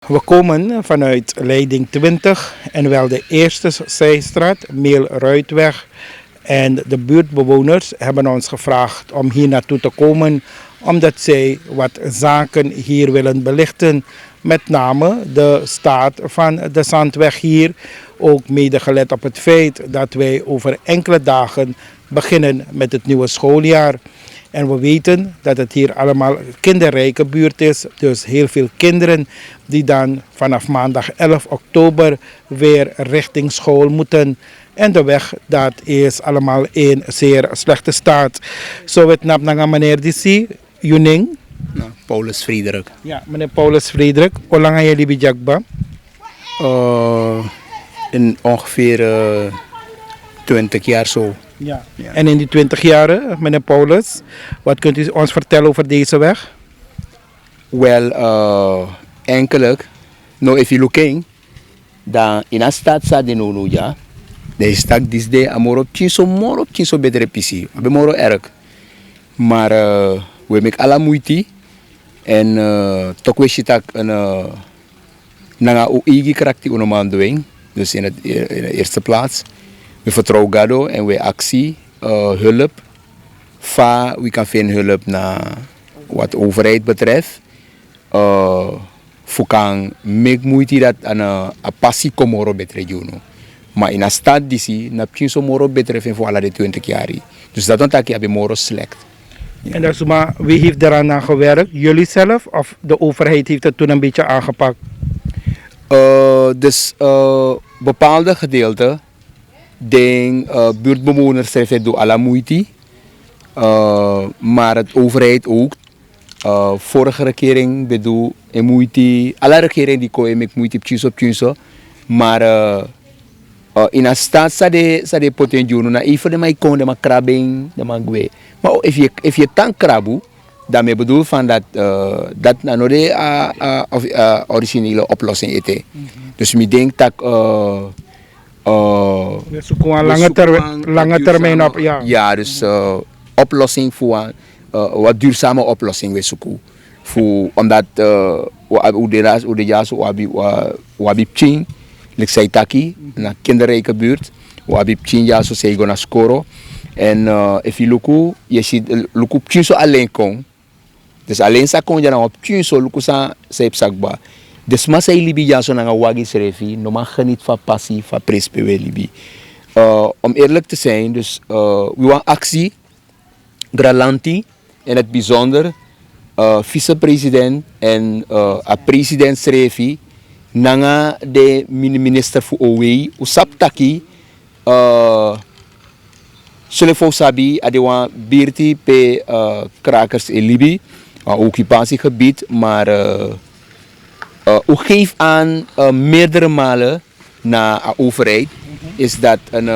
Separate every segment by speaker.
Speaker 1: We komen vanuit Leiding 20 en wel de eerste zijstraat, Meelruitweg. En de buurtbewoners hebben ons gevraagd om hier naartoe te komen omdat zij wat zaken hier willen belichten. Met name de staat van de zandweg hier. Ook mede gelet op het feit dat wij over enkele dagen beginnen met het nieuwe schooljaar. En we weten dat het hier allemaal een kinderrijke buurt is. Dus heel veel kinderen die dan vanaf maandag 11 oktober weer richting school moeten. En de weg, dat is allemaal in zeer slechte staat. Zo het nap naar meneer DC, Juning.
Speaker 2: Nou, Paulus Frederik.
Speaker 1: Ja, meneer Paulus Frederik. Hoe lang gaan jullie bij Jakba?
Speaker 2: In ongeveer 20 jaar zo.
Speaker 1: Ja. En in die 20 jaren, meneer Paulus, wat kunt u ons vertellen over deze weg?
Speaker 2: Wel, enkelijk. Nou, if you looking, dan in een stad staat de nono, ja. De stad is de amoro chinso betere pisi. Abe moro erg. Maar we maken alle moeite. En toch wist je dat een nanga uigi karakter unoman doing. Dus in de eerste plaats. We vertrouwen Gado en we actie, hulp. We kan vinden hulp naar wat de overheid betreft. We kan make moeite dat een passie komoro betreft. Maar in een stad die zie, na pinso moro betreft voor alle de 20 jaar. Dus dat dan je hebben moro slecht.
Speaker 1: Ja. En dat is maar wie heeft eraan aan gewerkt? Jullie zelf of de overheid heeft het toen een beetje aangepakt?
Speaker 2: Dus bepaalde gedeelten. De buurtbewoners zijn door alle moeite. Maar het overheid ook. Vorige regering bedoel en moeite. Alle regeringen die komen met moeite op tjus. Maar in een stad sa de potentieel na even de mij kon de maar krabbing de maar gwe. Maar if je tank krabu, daarmee bedoel van dat nou de originele oplossing is. Dus ik denk dat
Speaker 1: we zoeken een lange termijn op. Ja,
Speaker 2: ja dus oplossing voor wat duurzame oplossing we zoeken. Omdat hoe de jaso wabi ching, like say taki, na kinderrijke buurt, wabi ching jaso say go na skoro. En if je luku, je ziet luku ching zo alleen kon. Dus alleen sa kon je na op ching zo luku sa say psakba. Dus maar say libi jaso na wagi serefi, no man geniet van passie, van prespewe libi. Om eerlijk te zijn, dus we want actie, Gralanti, in het bijzonder vicepresident en president Serefi, nanga de minister voor OW, usaptaki, Sulefo Sabi, adewa birti pe krakers in Libië, occupatiegebied, maar u geeft aan meerdere malen naar de overheid, is dat een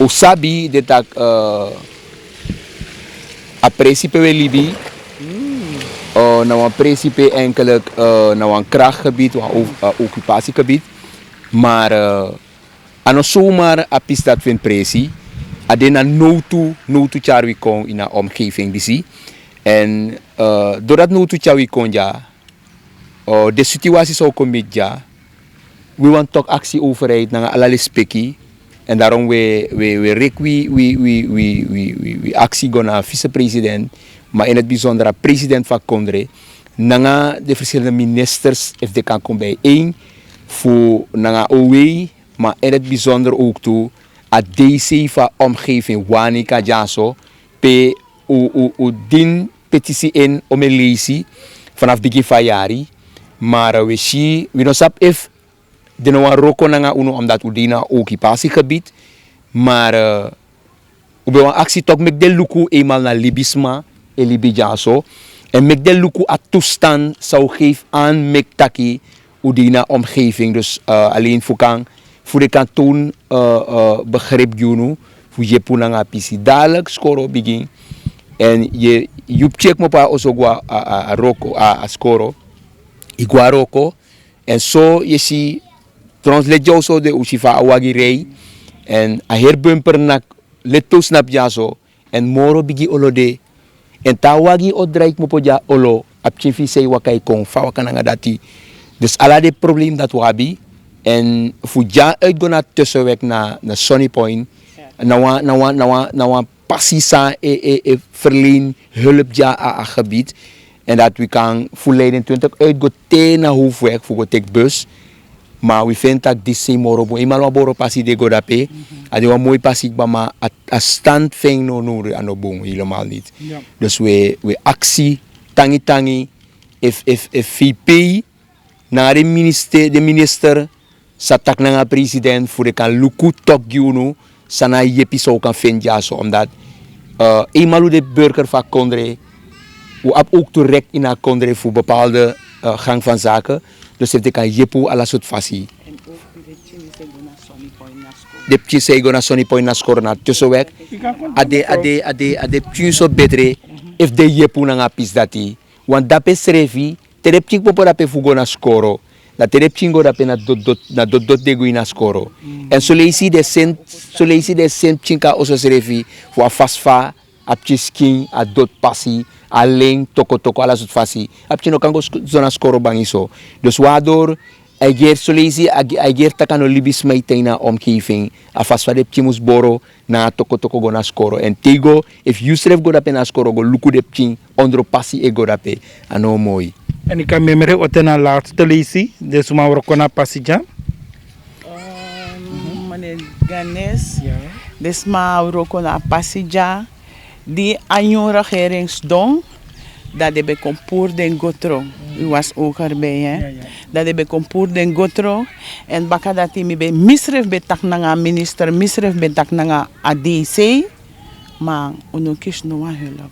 Speaker 2: Sabi dit dat a principe we Libië, nou een principe enkelijk nou een krachtgebied, een occupatiegebied, maar ano zomaar a pis dat vindt presie, adena no to charwi kon in een omgeving die zie, en doordat no to charwi kon ja, de situatie zou komen ja, we want toch actie overheid naar allerlei spekkie. En daarom we actie gaan naar vicepresident, maar in het bijzonder president van Kondre, nanga de verschillende ministers heeft de kan komen bijeen voor nanga OW, maar in het bijzonder ook toe a DC van omgeving Wanika Jaso, pe u din petitie in om een lezen vanaf begin van jari, maar we zien we nog sap if de noa roko nanga uno omdat udina occupatiegebied, maar we want actie toch met de luku eenmaal naar Libisma en Libijaso en met de luku a toestand zou geven aan mektaki udina omgeving, dus alleen voor de kantoon begrip junu voor je punanga pisi dadelijk skoro begin en je check me pa osogwa a roko a skoro igwa roko en zo je ziet translate jou zo de usifa awagi rei en a herbumper nak leto snap ja zo en moro bigi olode en ta wagi o draik mo poja olo apchin fi sei wakai kon fa wakananga dati. Dus ala de probleem dat we hebben. En voor ja uitgaan tussenweg naar Sunny Point. Na wan passie sa verleen hulp ja aan gebied. En dat we kan volledig 20 uitgaan naar hoofdweg voor de bus. Maar we vinden dat dit zijn moro. Eenmaal wat boro passie de godape. Adi wat mooi passie maar a stand ving no aan de boom helemaal niet.
Speaker 1: Ja.
Speaker 2: Dus we actie tangi if VP naar de minister sa tak na president voor de kan luku tok giunu sana yepi so kan vinden ja zo omdat eenmaal de burger van Kondre we ab ook direct in haar Kondre voor bepaalde gang van zaken dus heeft de kan yepu ala soort fasie
Speaker 3: En ook de chini se go na Sunny Point na school.
Speaker 2: de pje se go na Sunny Point na score na tussenweg ade pje so betre if de yepu na pis dati want dape srefi terepchik popo dape fugo na skoro na terepchingo dape na dot de go na skoro en so leisi de sent chinka oso srefi fu a fasfa apchi skin a dot pasi a leng toko ala sut fasi apchi no kango zona skoro bangiso dus waardoor Aiger so leisi aiger takano libis maitena omgeving a fasfa de pchimus boro na toko go na skoro en tego if you sref go dape na skoro go luku de pchin ondro pasi e go dape ano mooi.
Speaker 1: En ik kan me op de laatste lezen, dus we gaan naar Passija.
Speaker 3: Meneer Ganes,
Speaker 1: Ja.
Speaker 3: dus maar we na Passija, die anjo regeringsdong, dat de bekompoer den gotro. U was ook erbij, hè?
Speaker 1: Ja, ja.
Speaker 3: Dat de bekompoer den gotro. En baka dat hij me bij misref betak nanga minister, misref betak nanga ADC, maar unokis no hulp.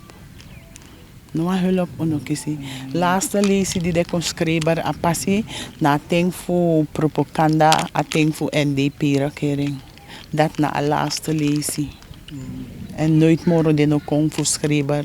Speaker 3: No hulp unokisi. Laatste lezen die de conschreber a passie, na ting voor propaganda, a ting voor NDP regering. Dat na a laatste lezen. En nooit meer de no kon voor schrijver.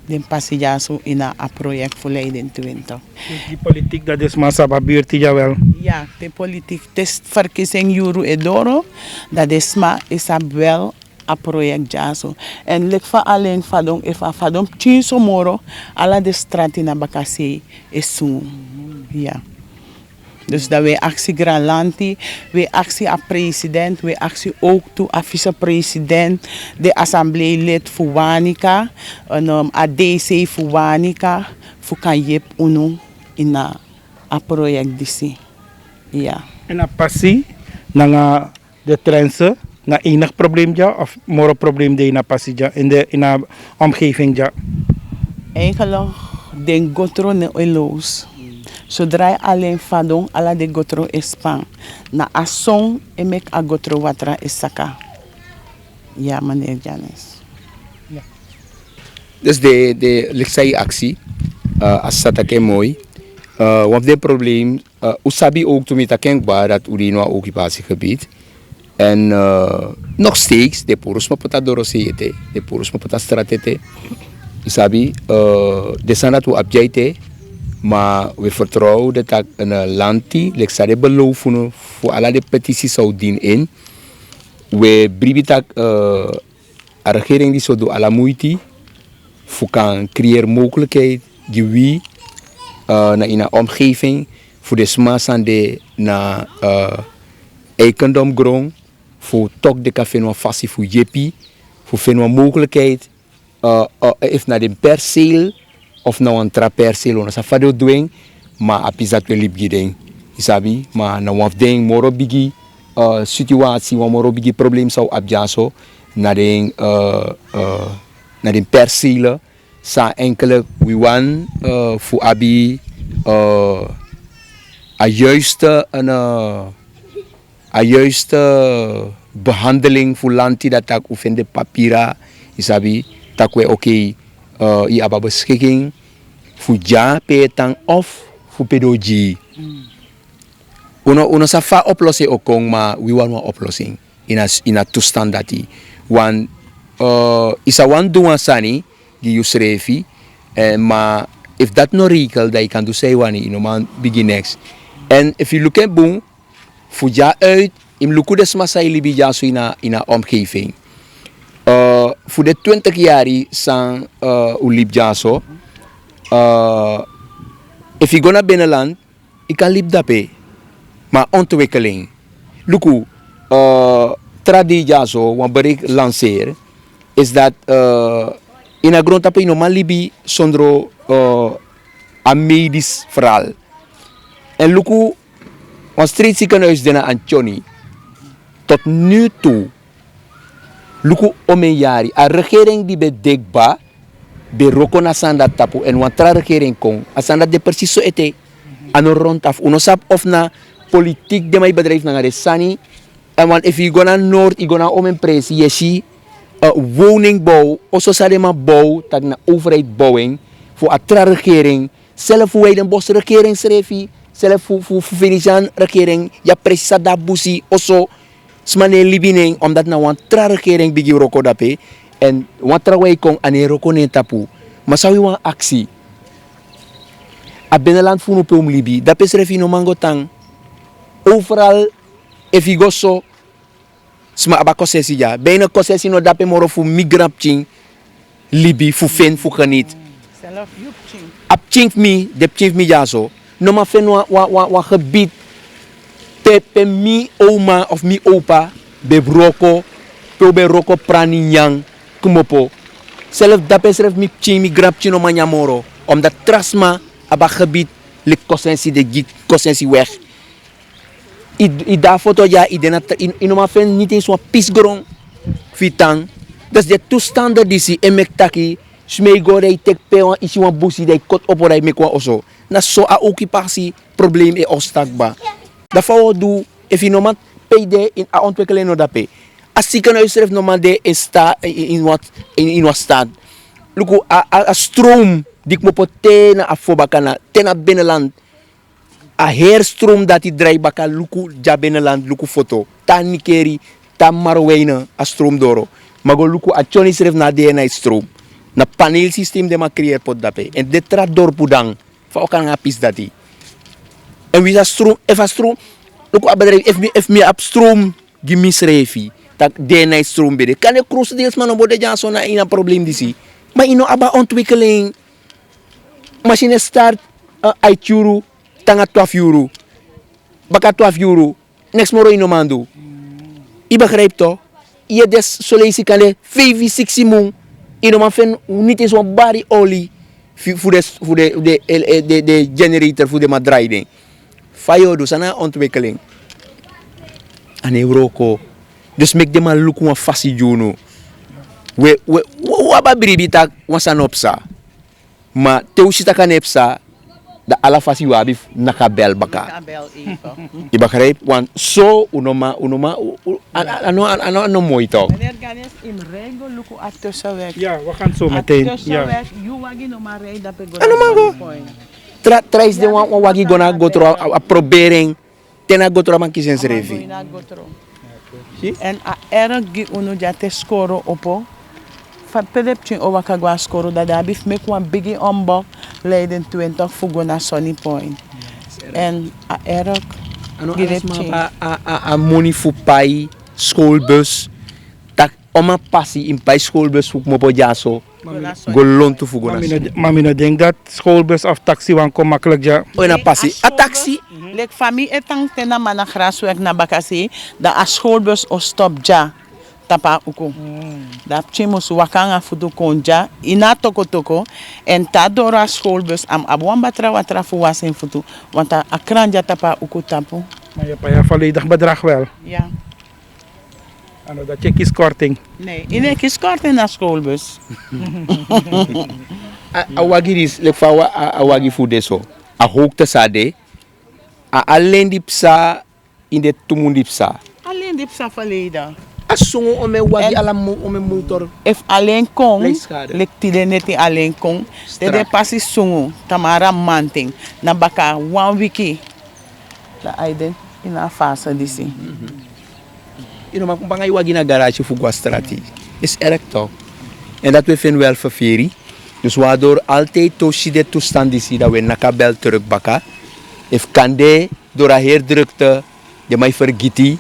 Speaker 3: Den passie ja zo in a project voor Leiden 20.
Speaker 1: Dus die politiek, dat is maar Saba buurt, jawel.
Speaker 3: Ja, de politiek. Het is verkiezing Juru Edoro. Dat is maar is wel een project ja zo. En lek van alleen fadong even fadong chinso moro ala de straat in Abakasi is zo. Ja. Dus dat wij actie Gralanti, wij actie a president, wij actie ook toe a vice-president, de assembleelid voor Wanica, een ADC voor Wanica, voor kan je uno in a project disi. Ja.
Speaker 1: En een passie, naar de trensen, naar enig probleem ja, of more probleem die na Passija, in de omgeving ja.
Speaker 3: Eigenlijk, de gotro ne eloos. Zodra je alleen fadong, ala de gotro is pan. Na asong, emek a gotro watra is saka. Ja, meneer Janis.
Speaker 2: Dus de liksai actie, als dat ook mooi. Want dit probleem, usabi ook toen met kenbaar dat urino occupatiegebied. En nog steeds, de porus mapota dorosete, de porus mapota stratete. Usabi, de sanat u abjaite, maar we vertrouwen dat een lanti, liksai beloven voor alle de petities zou dienen in. We bribitak a regering die zo doet alla moeite. Voor kan creëren mogelijkheid die na in een omgeving voor de smasan de na eikendomgrond voor toch de café no fasie voor jepi voor vinden mogelijkheid if na de perceel of na een traperceel ona safado doing maar apizat we libgiding isabi maar na one ding moro bigi situatie waar moro bigi probleem zou abjaso na de perceel sa enkele we wan voor abi a juiste behandeling voor lanti dat tak oefende papira isabi tak we oké i aba beschikking voor ja petang of voor pedoji uno safa oplossing okong maar we wan een oplossing in a toestand dat die wan isa wan doen sani die you schreef maar if dat no rekel dat je kan doen say wani in man begin next and if you look at boom voor ja uit in luku des masai libi ja so in a omgeving voor de 20 jaar san ulib ja so if je gaat naar binnenland, ik kan liep daarbij. Maar ontwikkeling. Luku, tradija zo, wat bereik lanceer, is dat in een grond tape normaal libi zonder een medisch verhaal. En luku, want streetziekenhuis dena aan Johnny, tot nu toe, luku omenjari, a regering die bedekba, be roko na sanda tapu, en want tra regering kon, a sanda de precies zo ete, ano rondaf, uno sap of na politiek de mijn bedrijf naar de sani, en want if je go naar Noord, je go naar omen pres, je ziet woningbouw, also sadema bouw, tak na overheid bouwing, voor a tra regering, zelf hoe wij de bos regering schreef, zelf voor Venetiaan regering, ja precies dat busi, also, smane libining, omdat na wan tra regering bigi roko dape, en wan tra wij kon ane roko ne tapu, maar zou je wan actie, a binnenland funu pe libi, dape schreef no mango tang, overal, if je go so, sma aba kosesi ja, bijna kosesi no dape moro fu migrapching, libi, fu fen, fu geniet.
Speaker 3: Zelf Joepching.
Speaker 2: Ap chink mi, de chink mi ja zo, no ma fen wa gebied, pe mi oma of mi opa, be roko prani nyang, kumopo. Zelf dape schreef mi ching, mi grapching no manyamoro, omdat trasma aba gebied, lik kosensi de gik, kosensi weg. I da foto ja, i no ma fen niet eens wat pisgrong fitang. Dus de toestanden die si emektaki, smee go de tek pe wan isi wan busi de kot opo de mekwa oso. Na so a occupatie probleem e ostakba. Da fa do if i no ma payde in a ontwikkeling no dape. As ziekenhuis schrijft no ma de in wat staat. Luku a stroom dik mo pote na afobakana tena binnenland. A heerstroom dat die draai baka luku ja binnenland luku foto. Ta nikeri, ta marwijnen a stroom doro. Mago luku a choni schrijft na DNA stroom. Na paneelsysteem de ma creëer pot dape. En dit trad door pudang. Fa okan nga pis dati. En wie stroom, if a stroom, luku a bedrijf, if me up stroom gimisrefi. Tak DNA stroom bede. Kan je kroos deels man op de janso na in een probleem disi. Maar ino aba ontwikkeling. Machine start uitjuru. Tanga 12 euro. Baka 12 euro. Next moro ino mandu. I begrijpt toch? Je des solesi kan de 5-6 moon. Ino man fen niet eens een bari olie. Voor de generator, voor de madraiding. Fayo dus aan ontwikkeling. Aan Euroko. Dus mek de man look wan fasi juno. We waba bribita wasanopsa. Ma teusita kanepsa. Da ala fasi wabi nakabel baka.
Speaker 3: Nakabel even.
Speaker 2: Je begrijpt? Want zo unoma ano mooi toch?
Speaker 3: Meneer Ganes, in regel luku at tussenweg.
Speaker 1: Ja, we gaan zo meteen. Ja.
Speaker 3: Tussenweg, you wagi no maar rijden dat ik
Speaker 2: Ano mango? Tries de wan wagi gonna go through a probering. Tena go through man kisen revi.
Speaker 3: En a erg gi unu jate skoro opo. Van pedepching over kagwa skoro dat daar bif mek wan bigi ombok Leiden 20 fugo na Sunny Point. En a erg girepching.
Speaker 2: A money fu pai schoolbus. Tak oma passi in pai schoolbus fu mo jaso. Golon tu fugo na.
Speaker 1: Maar ik denk dat schoolbus of taxi wan kom makkelijk ja.
Speaker 2: O na passi. A taxi.
Speaker 3: Lek fami etang tena mana graswerk na bakasi da a schoolbus o stop ja. Tapa uko. Da chimos wakanga fudu konja ina toko en ta dora schoolbus am abwan batra watra fu wasen futu want a kranja tapa uko tapu.
Speaker 1: Maar je hebt volledig bedrag wel.
Speaker 3: Ja.
Speaker 1: Ano dat je kieskorting.
Speaker 3: Nee, ine kiskorting na schoolbus.
Speaker 2: A wagi dis lek fa a wagi fu deso. A hoogte sade. A alleen dipsa in de tumundipsa.
Speaker 3: Alleen dipsa verleden.
Speaker 2: Asungo ome wagi alam ome motor.
Speaker 3: If alleen kon,
Speaker 2: Leeskade.
Speaker 3: lek tide neti alleen kon, de pasi sungu, tamara manting, na baka 1 wiki. La aiden in a fase disi.
Speaker 2: You know, maar kumpanga wagi na garage fu guastrati. Is erg toch? En dat we vinden wel ververi. Dus waardoor altijd toshi de toestand disi dat we nakabel terugbaka. If kande door a heerdrukte, de mij vergiti.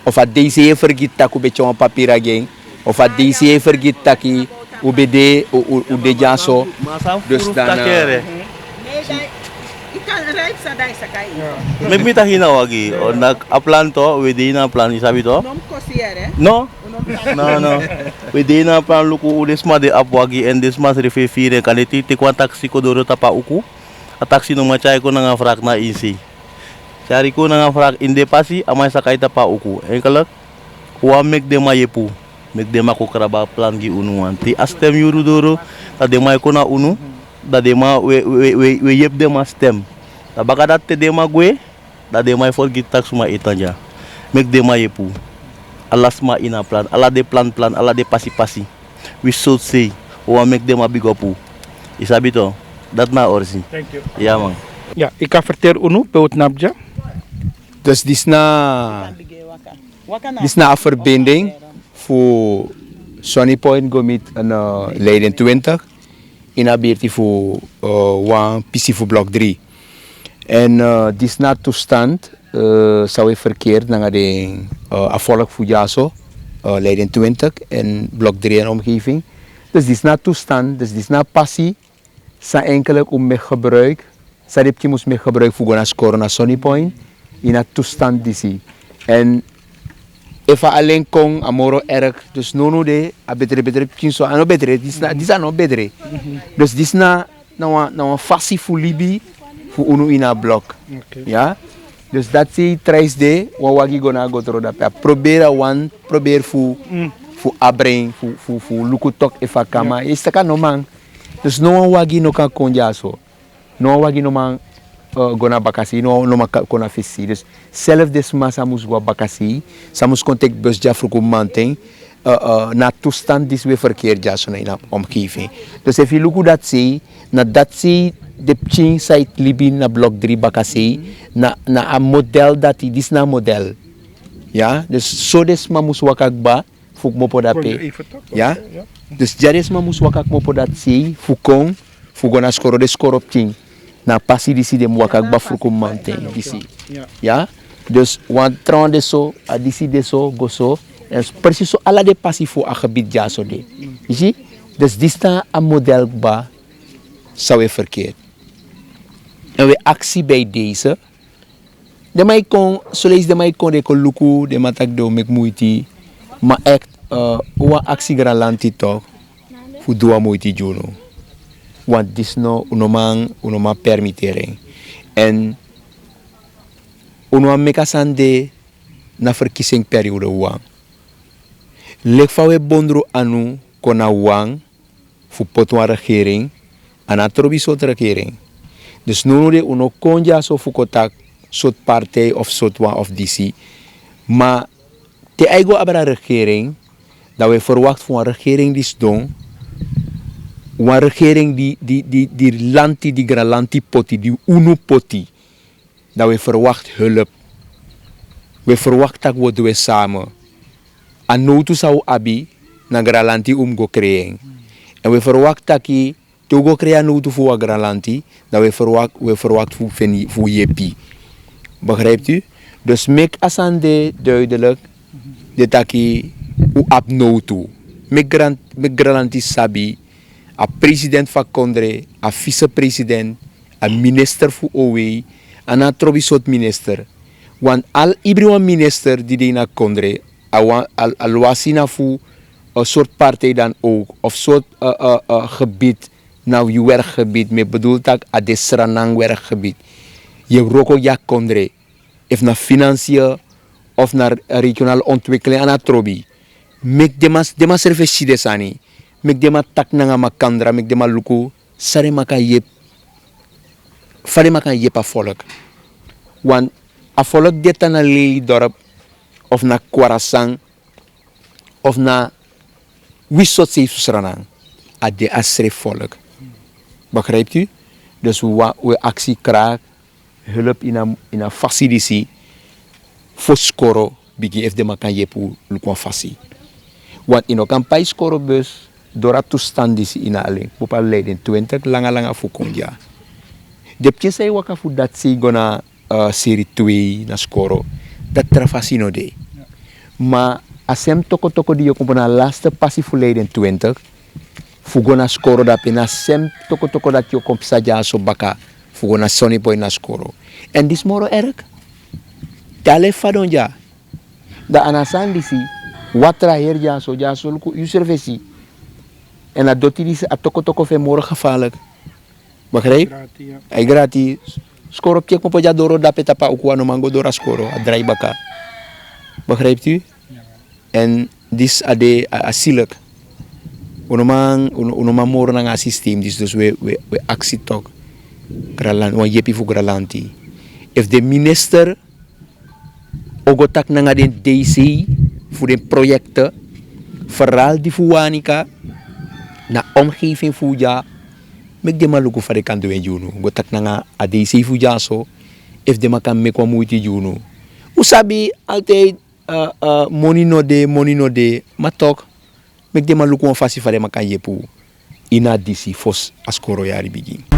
Speaker 2: Of a deze vergit tak ube chon papier again. Of a deze vergit taki ube de jaso. Dus dan
Speaker 3: right sa dai sakai.
Speaker 4: Megmita hinawagi. O nag-aplan to, within na plan, isabi to?
Speaker 3: Nom ko siere.
Speaker 4: No? No. Within na plan luku ulis ma de apwagi and this mas refifire kaniti tikwa taksi ko duro tapa uku. A taksi nung machay ko nga frak na isi. Cari ko nga frak inde pasi amay sakay tapa uku. Kalak, wa meg de mayepu. Meg de mako kraba plan gi unuan. Ti astem yuru duro, ta de may ko na unu. Da de ma we yep de ma stem. Da baka dat te de ma gue, da de ma forget tax ma itanja. Meg de ma yepu. Alas ma ina plan, ala de plan, ala de pasi. We should say, o make de ma bigopu. Isabi to, dat na orsi.
Speaker 1: Thank you.
Speaker 4: Ja man.
Speaker 1: Ja, ik ga vertellen unu, peut napja.
Speaker 2: Dus dit is na een verbinding voor Sunny Point Gomit en Leiden 20 in de buurt voor PC voor blok 3. En dit is na toestand zou je verkeerd naar de afvallig voor Jaso, Leiden 20 en blok 3 en omgeving. Dus dit is na toestand, dus dit is na passie, zijn enkele om met gebruik, zijn je moest met gebruik voor gaan scoren naar Sunny Point in een toestand die. En if alleen kon amoro erg, dus no de, a betere kinso, ano betere, dit is no betere. Dus dit is na een fasie voor Libi, voor unu in een blok. Ja? Dus dat zie tries de, wawagi gona go tro dat. Probeer voor abreng, voor lukutok efa kama. Is taka no man. Dus no wagi no kan konja so. No wagi no man gona bakasi, no man kona fisi. Dus zelf des massa mus wa bakasi, samus contact bus ja voor manteng. Na toestand is weer verkeerd ja so in de omgeving. Dus if you look dat zie, na dat zie de pching site libi na blok 3 bakasi na a model dat is na model. Ja, dus so des ma mus wakak ba fuk mo podape. Ja? Dus jares ma mus wakak mo podat si fukong fugona skoro de skoro pching. Na pasi disi de wakak ba fukum manteng disi. Ja? Dus wan tron de so a disi de so go so en precies so ala de pasi fu a gebied ja so de. Zie? Dus dis na a model ba zou je verkeerd. En we actie bij deze. De mij kon, zoals de mij kon de luku, de matak do mek moeite, maar echt, wa actie gralanti toch, voor doa moeite juno. Want dis no unoma permittering. En unoma mekasande na verkiezingperiode wang. Lek van we bondro anu kona wang, voor potwa regering, en atrobisot regering. Dus nu de uno konja so fukotak soort partij of soort one of DC. Maar te eigen abra regering, dat we verwacht van een regering die doen, een regering die lanti, die gralanti poti, die unu poti, dat we verwacht hulp. We verwachten dat we samen. En nu zou abi na gralanti go creëren. En we verwachten dat Togo crea nu voor agralanti, dat we verwacht voor jepi. Begrijpt u? Dus mek asande duidelijk, de taki u abnotu. Mek garanti sabi, a president van Kondre, a vice-president, a minister voor OE, en a trobisot minister. Want al iedereen minister die na Kondre, al wasina voor een soort partij dan ook, of soort gebied, nou je werkgebied, me bedoelt dat a de Sranang werkgebied. Je roko ja Kondre, of naar financiën, of naar regionale ontwikkeling aan het trobi. Mek dema service desani, mek dema tak nanga makandra, mek dema luku, sare maka yep, fare maka yep a volk. Want a volk deta na Lely dorp, of na Kwarasang, of na wisot se Sranang, a de asre volk. Begrijpt u? Dus we actie krijgen, hulp in een facility, voor scoren, begin de makan je voor lukwan faci. Want in een campagne scoren bus, door het toestand is in alleen, op een Leiden 20 langa voor konja. De pjesa waka voor dat ze gona serie 2 na scoren, dat trafasino de. Maar als hem toko die je komt naar laatste passie voor Leiden 20, fugona skoro da pena sem toko dat yo kompisa ja so baka Fugo na Sonny Boy na skoro. En dis moro erg. Tale fadon ja. Da anasan disi watra her ja so luku you servisi. En dat doet hij a toko fe moro gevaarlijk. Begrijp? Ay gratis. Skoro piek mo ja doro dapat apa ukuan mango dora skoro a dry baka. Begrijpt u? En dis ade asilik. Unomang moro na nga systeem dis dus we actie tok. Graland, wan yepi fu gralanti. If de minister ogotak na nga den DC voor de projecten, vooral die fuwanika, na omgeving fuja, mek de maluku voor de kanto en juno. Gotak na nga a DC fuja so, if de makan mekwa muiti juno. Usabi altijd money no de, matok, mek de maluku on fasi voor de makan yepu. Ina DC fos askoro yari bigi.